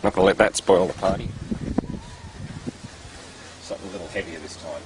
Not going to let that spoil the party. Something a little heavier this time.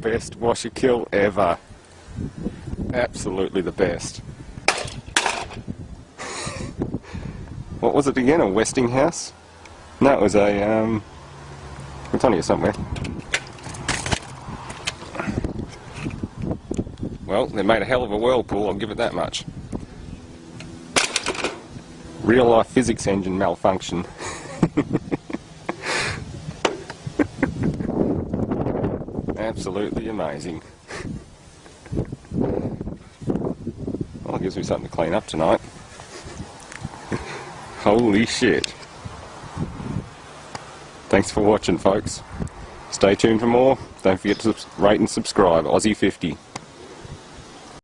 Best washer kill ever. Absolutely the best. What was it again? A Westinghouse? No, it was a it's on here somewhere. Well, they made a hell of a whirlpool, I'll give it that much. Real life physics engine malfunction. Absolutely amazing. Well, it gives me something to clean up tonight. Holy shit. Thanks for watching, folks. Stay tuned for more. Don't forget to rate and subscribe. Aussie 50.